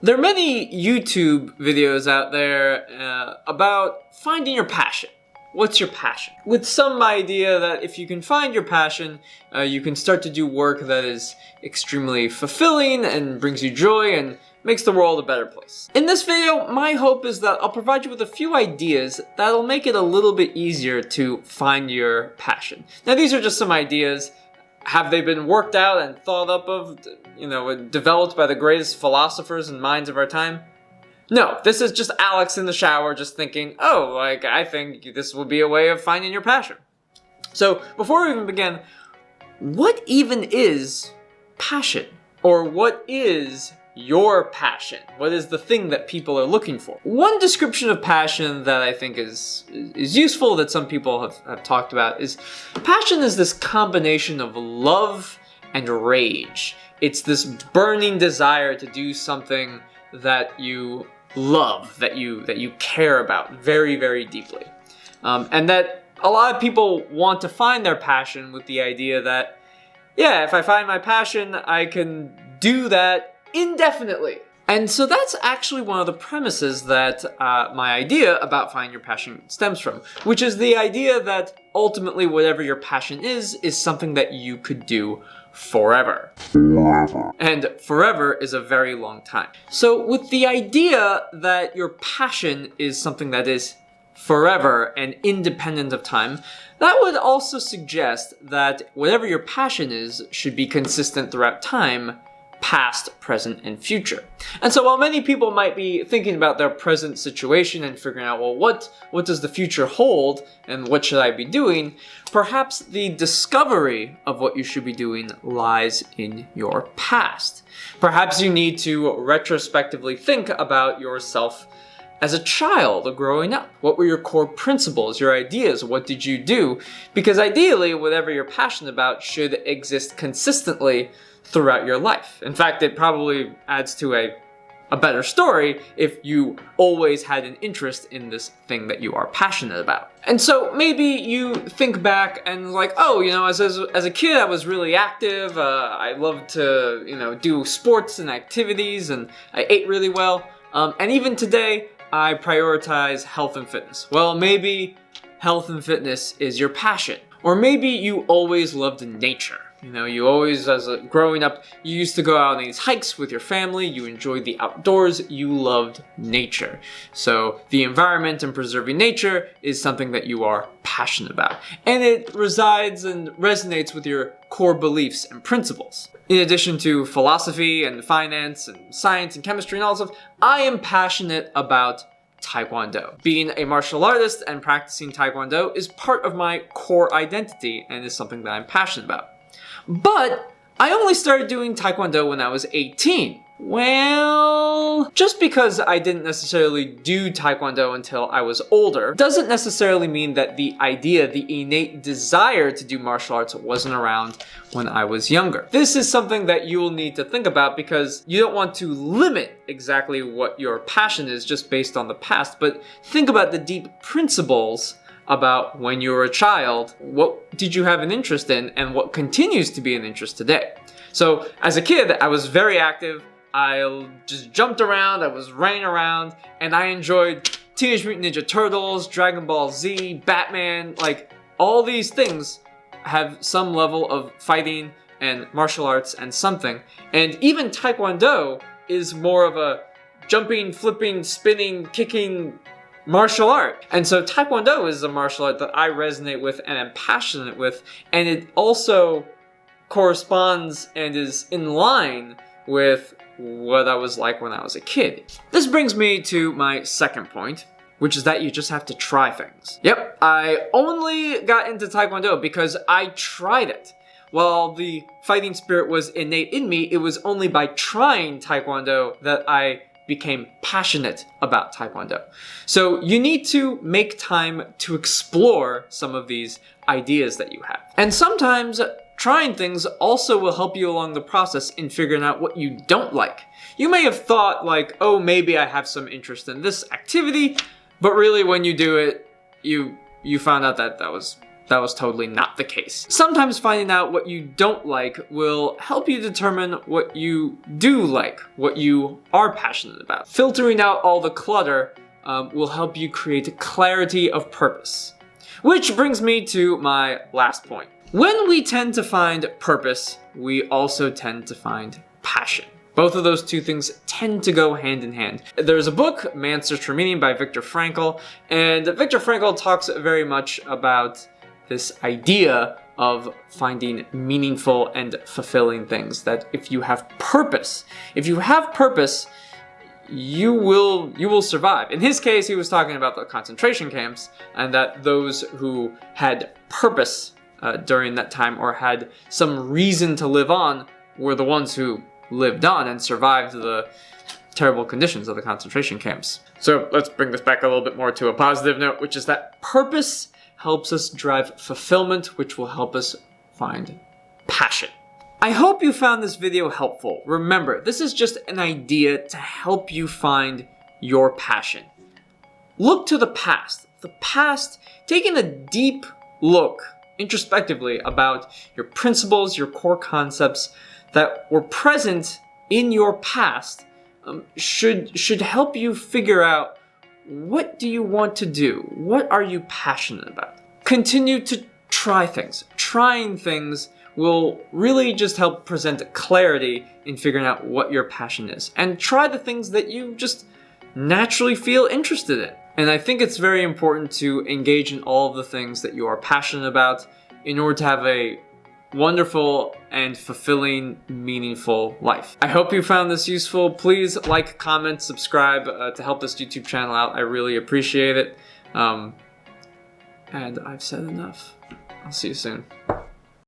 There are many YouTube videos out there about finding your passion. What's your passion? With some idea that if you can find your passion, you can start to do work that is extremely fulfilling and brings you joy and makes the world a better place. In this video, my hope is that I'll provide you with a few ideas that'll make it a little bit easier to find your passion. Now, these are just some ideas. Have they been worked out and thought up of, developed by the greatest philosophers and minds of our time? No, this is just Alex in the shower just thinking, I think this will be a way of finding your passion. So, before we even begin, what even is passion? Or what is your passion? What is the thing that people are looking for? One description of passion that I think is useful, that some people have talked about, is passion is this combination of love and rage. It's this burning desire to do something that you love, that you care about very, very deeply. And that a lot of people want to find their passion with the idea that, if I find my passion, I can do that indefinitely. And so that's actually one of the premises that my idea about finding your passion stems from, which is the idea that ultimately whatever your passion is something that you could do forever. And forever is a very long time. So with the idea that your passion is something that is forever and independent of time, that would also suggest that whatever your passion is should be consistent throughout time, past, present, and future. And so while many people might be thinking about their present situation and figuring out, well, what does the future hold and what should I be doing, perhaps the discovery of what you should be doing lies in your past. Perhaps you need to retrospectively think about yourself as a child growing up. What were your core principles, your ideas? What did you do? Because ideally, whatever you're passionate about should exist consistently throughout your life. In fact, it probably adds to a better story if you always had an interest in this thing that you are passionate about. And so maybe you think back and as a kid I was really active, I loved to, do sports and activities, and I ate really well. And even today, I prioritize health and fitness. Well, maybe health and fitness is your passion. Or maybe you always loved nature. You always, growing up, you used to go out on these hikes with your family, you enjoyed the outdoors, you loved nature. So the environment and preserving nature is something that you are passionate about. And it resides and resonates with your core beliefs and principles. In addition to philosophy and finance and science and chemistry and all that stuff, I am passionate about Taekwondo. Being a martial artist and practicing Taekwondo is part of my core identity and is something that I'm passionate about. But I only started doing Taekwondo when I was 18. Well, just because I didn't necessarily do Taekwondo until I was older doesn't necessarily mean that the innate desire to do martial arts wasn't around when I was younger. This is something that you will need to think about because you don't want to limit exactly what your passion is just based on the past, but think about the deep principles about when you were a child, what did you have an interest in and what continues to be an interest today. So as a kid, I was very active. I just jumped around, I was running around, and I enjoyed Teenage Mutant Ninja Turtles, Dragon Ball Z, Batman, all these things have some level of fighting and martial arts and something. And even Taekwondo is more of a jumping, flipping, spinning, kicking martial art. And so Taekwondo is a martial art that I resonate with and am passionate with, and it also corresponds and is in line with what I was like when I was a kid. This brings me to my second point, which is that you just have to try things. Yep, I only got into Taekwondo because I tried it. While the fighting spirit was innate in me, it was only by trying Taekwondo that I became passionate about Taekwondo. So you need to make time to explore some of these ideas that you have. And sometimes trying things also will help you along the process in figuring out what you don't like. You may have thought maybe I have some interest in this activity, but really when you do it, you found out that that was totally not the case. Sometimes finding out what you don't like will help you determine what you do like, what you are passionate about. Filtering out all the clutter will help you create clarity of purpose. Which brings me to my last point. When we tend to find purpose, we also tend to find passion. Both of those two things tend to go hand in hand. There's a book, Man's Search for Meaning by Viktor Frankl, and Viktor Frankl talks very much about this idea of finding meaningful and fulfilling things. That if you have purpose, you will survive. In his case, he was talking about the concentration camps, and that those who had purpose during that time or had some reason to live on were the ones who lived on and survived the terrible conditions of the concentration camps. So let's bring this back a little bit more to a positive note, which is that purpose helps us drive fulfillment, which will help us find passion. I hope you found this video helpful. Remember, this is just an idea to help you find your passion. Look to the past. Taking a deep look introspectively about your principles, your core concepts that were present in your past should help you figure out, what do you want to do? What are you passionate about? Continue to try things. Trying things will really just help present clarity in figuring out what your passion is. And try the things that you just naturally feel interested in. And I think it's very important to engage in all of the things that you are passionate about in order to have a wonderful and fulfilling, meaningful life. I hope you found this useful. Please like, comment, subscribe to help this YouTube channel out. I really appreciate it. And I've said enough. I'll see you soon.